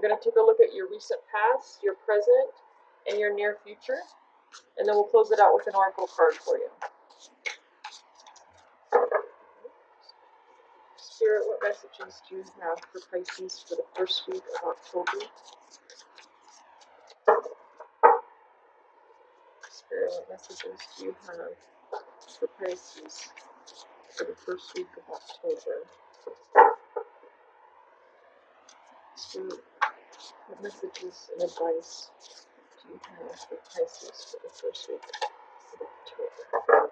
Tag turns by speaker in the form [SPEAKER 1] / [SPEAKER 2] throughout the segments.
[SPEAKER 1] going to take a look at your recent past, your present, and your near future. And then we'll close it out with an oracle card for you. Spirit, what messages do you have for Pisces for the first week of October? Spirit, what messages do you have for Pisces for the first week of October? Spirit, what messages and advice do you have for Pisces for the first week of October?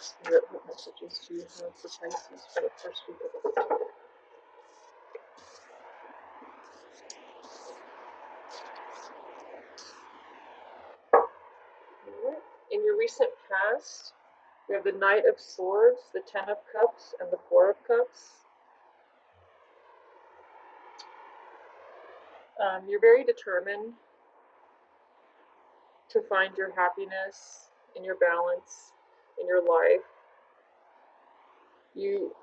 [SPEAKER 1] Spirit, what messages do you have for Pisces for the first week of October? In your recent past, we have the Knight of Swords, the Ten of Cups, and the Four of Cups. You're very determined to find your happiness and your balance in your life. You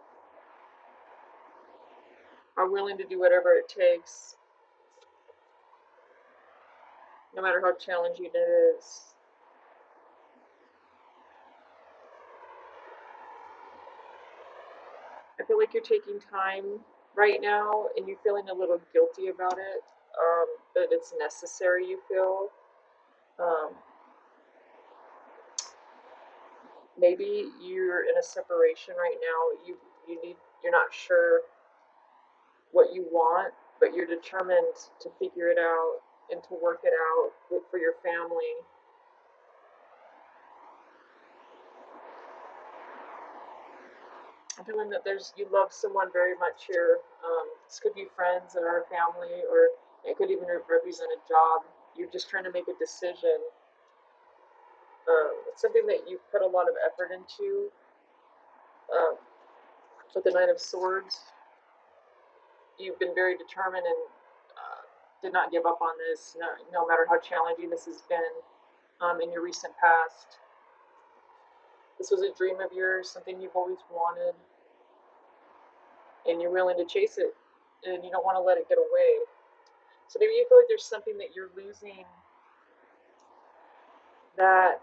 [SPEAKER 1] are willing to do whatever it takes, no matter how challenging it is. I feel like you're taking time right now and you're feeling a little guilty about it, but it's necessary, you feel. Maybe you're in a separation right now. You're not sure what you want, but you're determined to figure it out and to work it out for your family. I'm feeling that you love someone very much here. This could be friends or family, or it could even represent a job. You're just trying to make a decision. It's something that you've put a lot of effort into. With the Knight of Swords, you've been very determined and did not give up on this, no matter how challenging this has been in your recent past. This was a dream of yours, something you've always wanted, and you're willing to chase it, and you don't want to let it get away. So maybe you feel like there's something that you're losing that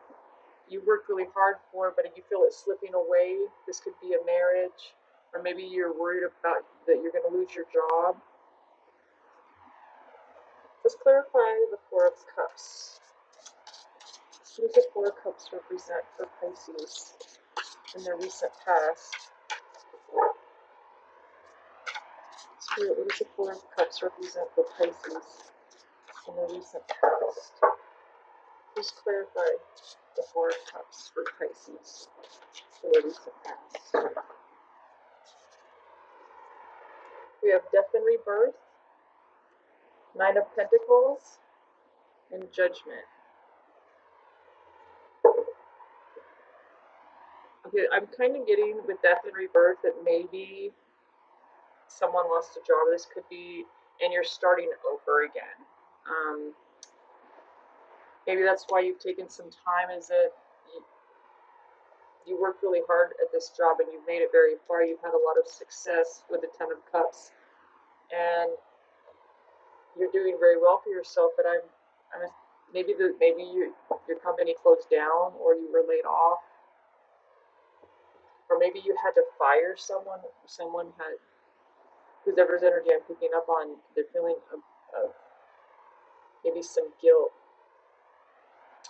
[SPEAKER 1] you worked really hard for, but you feel it slipping away. This could be a marriage, or maybe you're worried about that you're going to lose your job. Let's clarify the Four of Cups. What does the Four of Cups represent for Pisces in their recent past? Spirit, what does the Four of Cups represent for Pisces in their recent past? Please clarify the Four of Cups for Pisces in their recent past. We have Death and Rebirth, Nine of Pentacles, and Judgment. Okay, I'm kind of getting with Death and Rebirth that maybe someone lost a job. This could be, and you're starting over again. Maybe that's why you've taken some time. Is it you worked really hard at this job and you've made it very far. You've had a lot of success with the Ten of Cups, and you're doing very well for yourself. But maybe your company closed down, or you were laid off, or maybe you had to fire someone. Someone had, whoever's energy I'm picking up on, the feeling of maybe some guilt.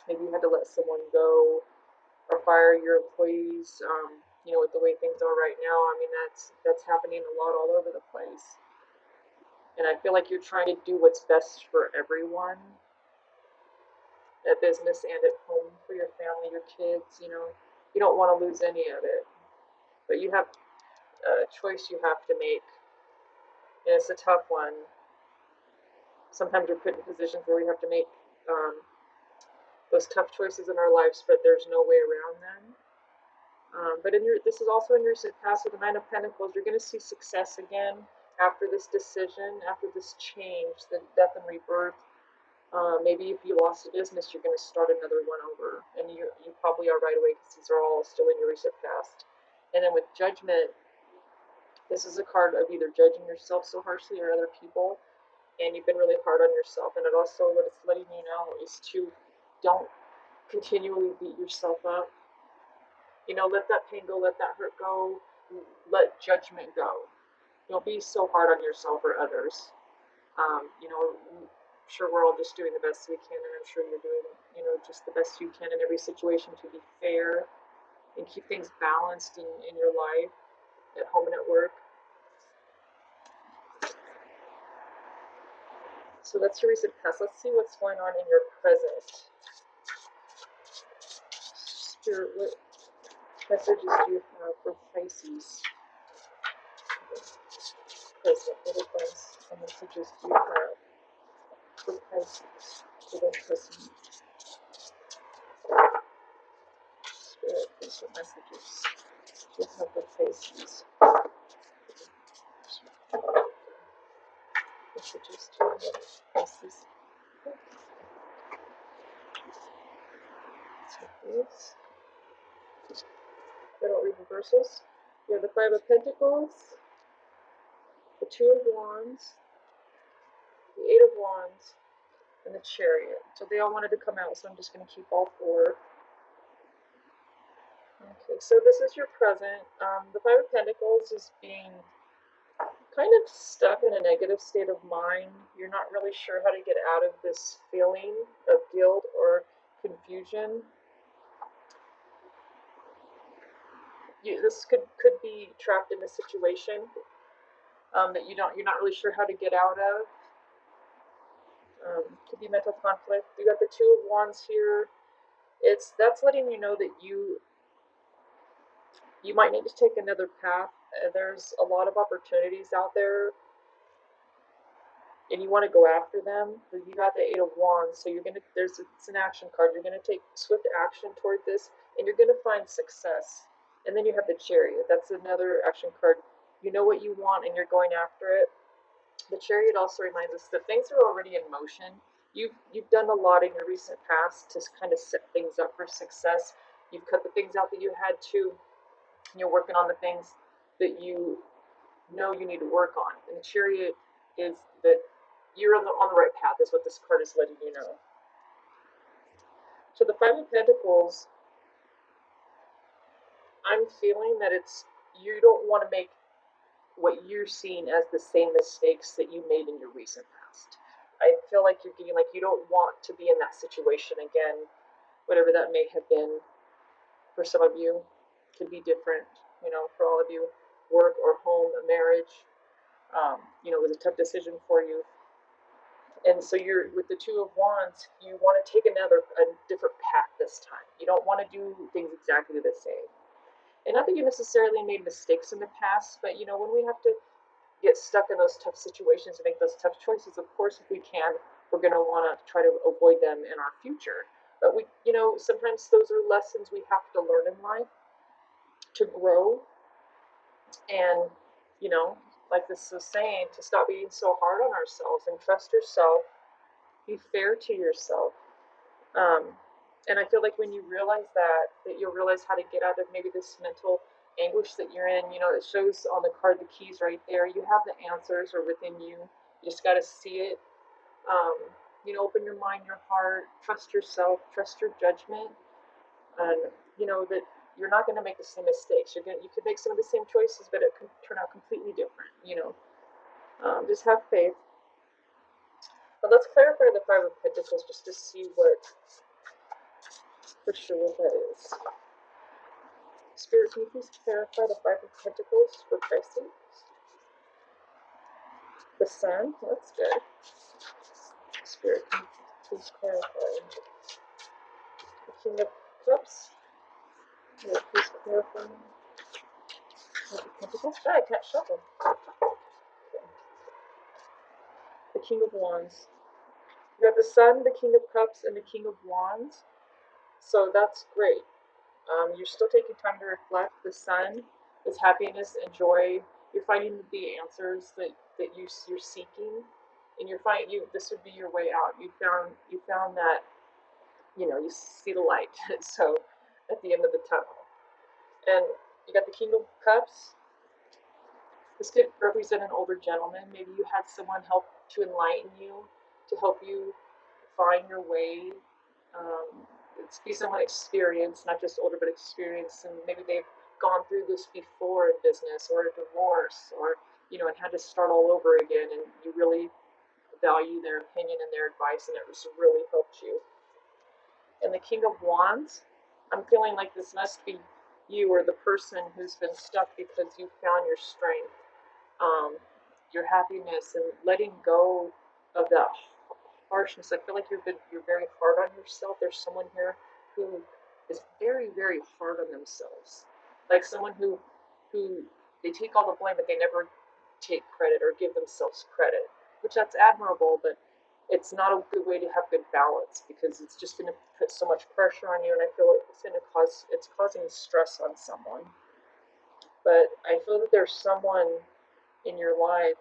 [SPEAKER 1] Maybe you had to let someone go or fire your employees. With the way things are right now, I mean, that's happening a lot all over the place. And I feel like you're trying to do what's best for everyone, at business and at home, for your family, your kids. You don't want to lose any of it, but you have a choice you have to make, and it's a tough one. Sometimes we're put in positions where we have to make those tough choices in our lives, but there's no way around them. But this is also in your past with the Nine of Pentacles. You're going to see success again after this decision, after this change, the Death and Rebirth. Maybe if you lost a business, you're going to start another one over, and you probably are right away, because these are all still in your recent past. And then with Judgment, This is a card of either judging yourself so harshly or other people, and you've been really hard on yourself. And it also, what it's letting you know is to don't continually beat yourself up. You know, let that pain go, let that hurt go, let judgment go. Don't be so hard on yourself or others. You know, I'm sure we're all just doing the best we can, and I'm sure you're doing, you know, just the best you can in every situation to be fair and keep things balanced in your life, at home and at work. So that's your recent past. Let's see what's going on in your present. Spirit, what messages do you have for Pisces? Present, what advice and messages do you have for Pisces? For the present. Spirit, what messages do you have for Pisces? Messages to Pisces. This. I don't read reversals. You have the Five of Pentacles, the Two of Wands, the Eight of Wands, and the Chariot. So they all wanted to come out, so I'm just going to keep all four. Okay, so this is your present. The Five of Pentacles is being kind of stuck in a negative state of mind. You're not really sure how to get out of this feeling of guilt or confusion. This could be trapped in a situation that you're not really sure how to get out of. Could be mental conflict. You got the Two of Wands here. That's letting you know that you might need to take another path. There's a lot of opportunities out there, and you want to go after them. But you got the Eight of Wands, so it's an action card. You're gonna take swift action toward this, and you're gonna find success. And then you have the Chariot. That's another action card. You know what you want, and you're going after it. The Chariot also reminds us that things are already in motion. You've done a lot in your recent past to kind of set things up for success. You've cut the things out that you had to, and you're working on the things that you know you need to work on. And the Chariot is that you're on the right path, is what this card is letting you know. So the Five of Pentacles, I'm feeling that you don't want to make what you're seeing as the same mistakes that you made in your recent past. I feel like you're getting, like, you don't want to be in that situation again, whatever that may have been. For some of you, could be different, you know, for all of you, work or home, a marriage, you know, it was a tough decision for you. And so you're with the Two of Wands, you want to take a different path this time. You don't want to do things exactly the same. And not that you necessarily made mistakes in the past, but you know, when we have to get stuck in those tough situations and make those tough choices, of course, if we can, we're going to want to try to avoid them in our future. But we, you know, sometimes those are lessons we have to learn in life to grow. And, you know, like this is saying, to stop being so hard on ourselves and trust yourself, be fair to yourself. And I feel like when you realize that you'll realize how to get out of maybe this mental anguish that you're in. You know, it shows on the card, the keys right there. You have the answers are within you. You just got to see it. You know, open your mind, your heart, trust yourself, trust your judgment, and you know that you're not going to make the same mistakes. You could make some of the same choices, but it can turn out completely different. You know, just have faith. But let's clarify the Five of Pentacles just to see what for sure what that is. Spirit, can you please clarify the Five of Pentacles for Pisces? The Sun, that's good. Spirit, can you please clarify the King of Cups? Yeah, please clarify the Pentacles. Ah, I can't shuffle. Okay. The King of Wands. You have the Sun, the King of Cups, and the King of Wands. So that's great. You're still taking time to reflect. The Sun is happiness and joy. You're finding the answers that you're seeking, and this would be your way out. You found that, you know, you see the light. So at the end of the tunnel, and you got the King of Cups, This could represent an older gentleman. Maybe you had someone help to enlighten you, to help you find your way. It's be someone experienced, not just older, but experienced, and maybe they've gone through this before in business or a divorce, or and had to start all over again, and you really value their opinion and their advice, and it has really helped you. And the King of Wands, I'm feeling like this must be you or the person who's been stuck because you found your strength, um, your happiness, and letting go of that harshness. I feel like you're very hard on yourself. There's someone here who is very, very hard on themselves, like someone who they take all the blame, but they never take credit or give themselves credit, which that's admirable, but it's not a good way to have good balance because it's just going to put so much pressure on you, and I feel like it's causing stress on someone. But I feel that there's someone in your life,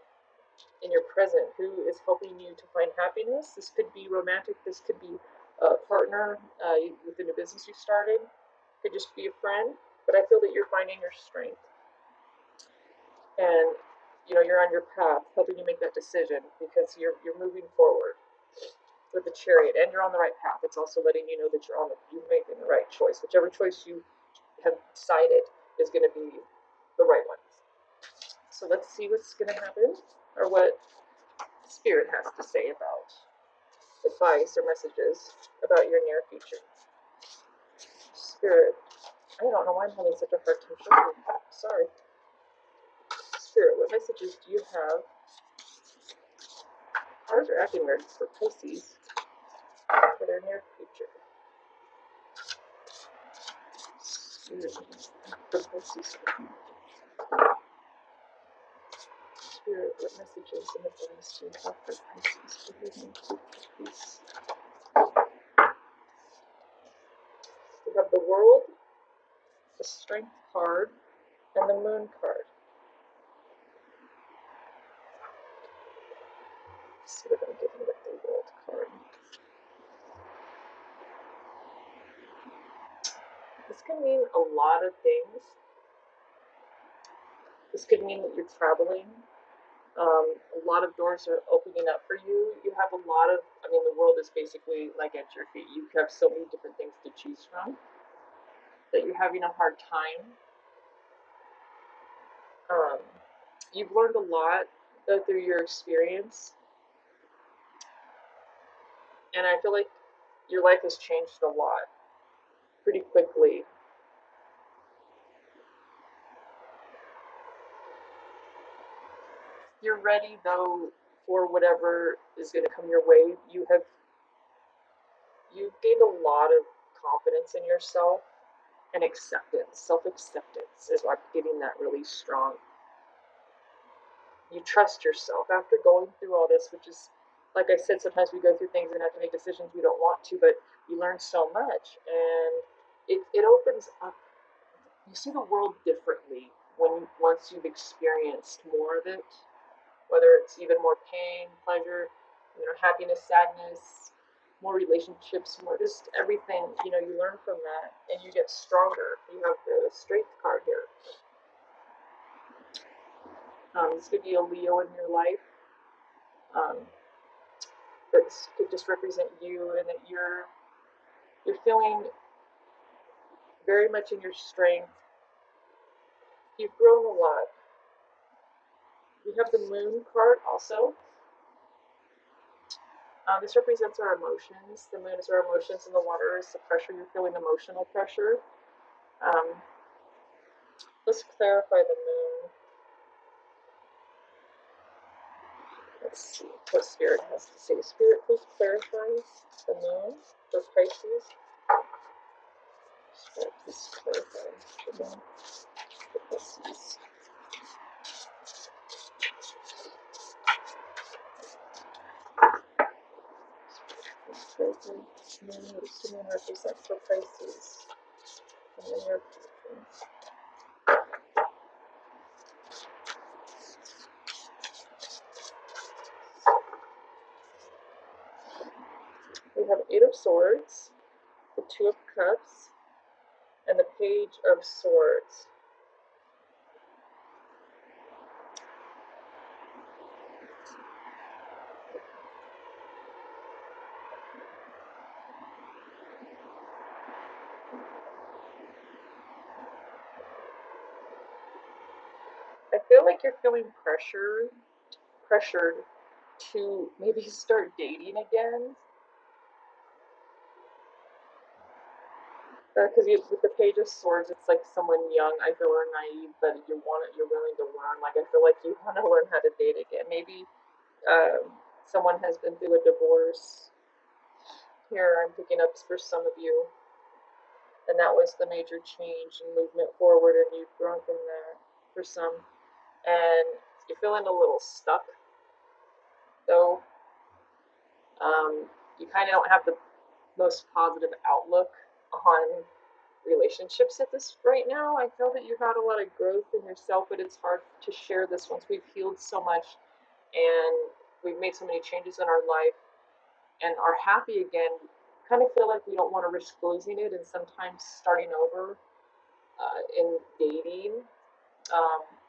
[SPEAKER 1] in your present, who is helping you to find happiness. This could be romantic. This could be a partner within a business you started. It could just be a friend. But I feel that you're finding your strength, and you're on your path, helping you make that decision because you're moving forward with the Chariot, and you're on the right path. It's also letting you know that you're making the right choice. Whichever choice you have decided is going to be the right one. So let's see what's going to happen, or what Spirit has to say about advice or messages about your near future. Spirit, I don't know why I'm having such a hard time showing. Sorry. Spirit, what messages do you have? Cards are acting weird for Pisces for their near future. Spirit, for Pisces. Spirit, what messages and advice do you have for Pisces for their near future, please? We have the World, the Strength card, and the Moon card. Let's see what I'm getting with the World card. This can mean a lot of things. This could mean that you're traveling. A lot of doors are opening up for you. You have a lot of, the world is basically like at your feet. You have so many different things to choose from that you're having a hard time. You've learned a lot through your experience. And I feel like your life has changed a lot pretty quickly. You're ready, though, for whatever is going to come your way. You've gained a lot of confidence in yourself and acceptance. Self-acceptance is why I'm getting that really strong. You trust yourself after going through all this, which is, like I said, sometimes we go through things and have to make decisions we don't want to, but you learn so much, and it opens up. You see the world differently once you've experienced more of it, whether it's even more pain, pleasure, happiness, sadness, more relationships, more just everything. You learn from that, and you get stronger. You have the Strength card here. This could be a Leo in your life. This could just represent you, and that you're feeling very much in your strength. You've grown a lot. We have the Moon card also. This represents our emotions. The moon is our emotions, and the water is the pressure. You're feeling emotional pressure. Let's clarify the moon. Let's see what Spirit has to say. Spirit, please clarify the moon for Pisces. Spirit, please clarify the moon for Pisces. What does the moon represent for Pisces in the near future? We have Eight of Swords, the Two of Cups, and the Page of Swords. feel like you're feeling pressured to maybe start dating again. Because with the Page of Swords, it's like someone young, I feel, or naive, but you're willing to learn. Like I feel like you want to learn how to date again. Maybe someone has been through a divorce. Here, I'm picking up for some of you, and that was the major change and movement forward, and you've grown from that for some. And you're feeling a little stuck, though. You kind of don't have the most positive outlook on relationships at this right now. I feel that you've had a lot of growth in yourself, but it's hard to share this once we've healed so much and we've made so many changes in our life and are happy again. Kind of feel like we don't want to risk losing it, and sometimes starting over in dating,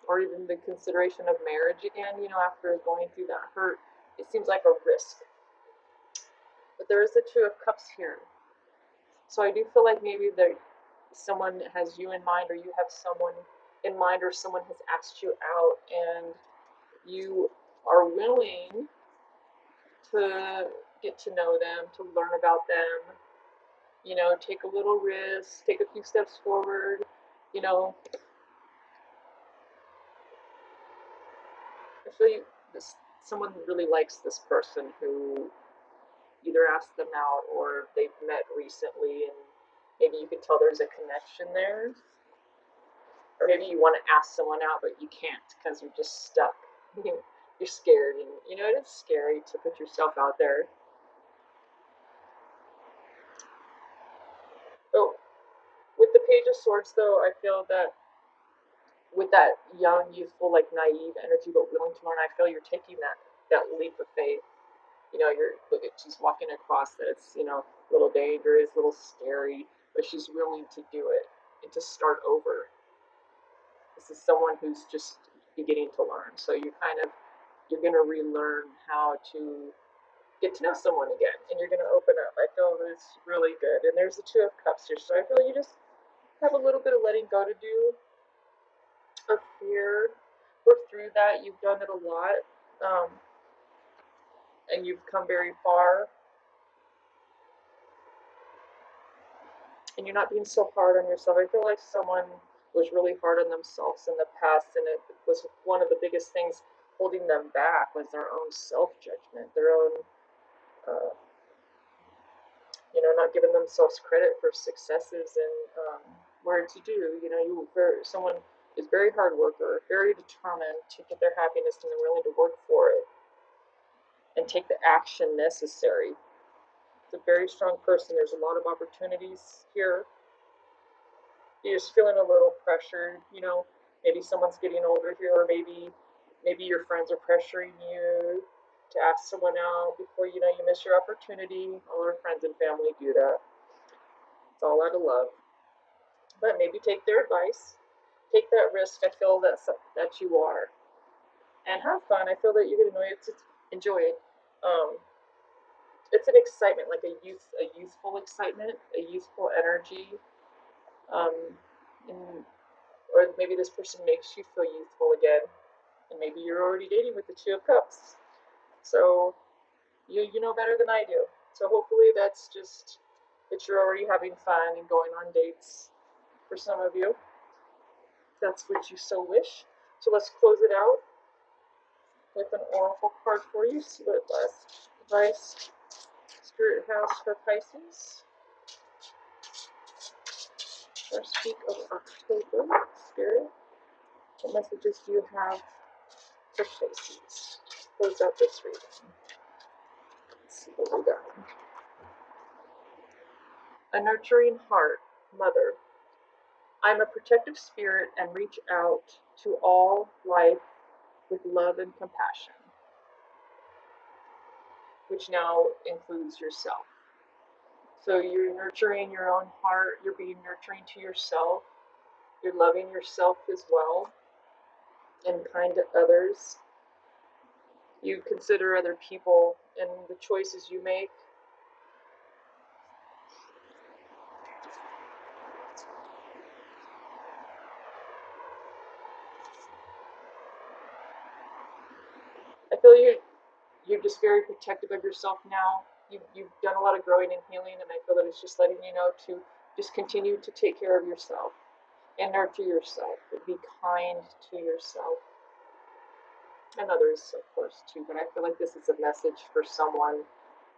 [SPEAKER 1] or even the consideration of marriage again, after going through that hurt, it seems like a risk. But there is the Two of Cups here. So I do feel like maybe someone has you in mind, or you have someone in mind, or someone has asked you out, and you are willing to get to know them, to learn about them, take a little risk, take a few steps forward, you know. I feel someone really likes this person who either asked them out or they've met recently, and maybe you can tell there's a connection there. Or maybe you want to ask someone out, but you can't because you're just stuck. You're scared, and it is scary to put yourself out there. Oh, with the Page of Swords, though, I feel that with that young, youthful, like naive energy, but willing to learn, I feel you're taking that leap of faith. You're she's walking across that it's a little dangerous, a little scary, but she's willing to do it and to start over. This is someone who's just beginning to learn, so you're going to relearn how to get to know someone again, and you're going to open up. I feel it's really good. And there's the Two of Cups here, so I feel you just have a little bit of letting go to do, of fear. We're through that. You've done it a lot, and you've come very far. And you're not being so hard on yourself. I feel like someone was really hard on themselves in the past, and it was one of the biggest things holding them back was their own self-judgment, their own, uh, not giving themselves credit for successes and where to do. Someone is very hard worker, very determined to get their happiness, and they're willing to work for it and take the action necessary. It's a very strong person. There's a lot of opportunities here. You're just feeling a little pressured. Maybe someone's getting older here, or maybe your friends are pressuring you to ask someone out before you miss your opportunity. All our friends and family do that. It's all out of love. But maybe take their advice, take that risk. I feel that you are, and have fun. I feel that you're gonna enjoy it. It's an excitement, like a youthful excitement, a youthful energy, um, and, or maybe this person makes you feel youthful again, and maybe you're already dating with the Two of Cups. So you know better than I do. So hopefully that's just that you're already having fun and going on dates for some of you. That's what you so wish. So let's close it out with an oracle card for you. See what last advice Spirit has for Pisces. First week of October, Spirit. What messages do you have for Pisces? Close out this reading. Let's see what we got. A nurturing heart, Mother. I'm a protective spirit and reach out to all life with love and compassion, which now includes yourself. So you're nurturing your own heart, you're being nurturing to yourself, you're loving yourself as well, and kind to others. You consider other people and the choices you make. you're just very protective of yourself now. You've done a lot of growing and healing, and I feel that it's just letting you know to just continue to take care of yourself and nurture yourself. Be kind to yourself and others, of course, too. But I feel like this is a message for someone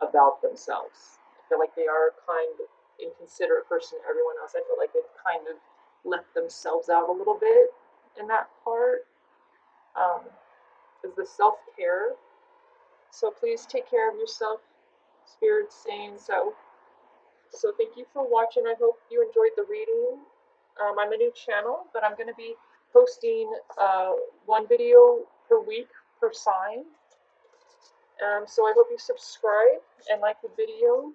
[SPEAKER 1] about themselves. I feel like they are a kind and considerate person to everyone else. I feel like they've kind of left themselves out a little bit in that part. Is the self care. So please take care of yourself, Spirit's saying so. So thank you for watching. I hope you enjoyed the reading. I'm a new channel, but I'm going to be posting one video per week per sign. So I hope you subscribe and like the video,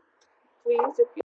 [SPEAKER 1] please, if you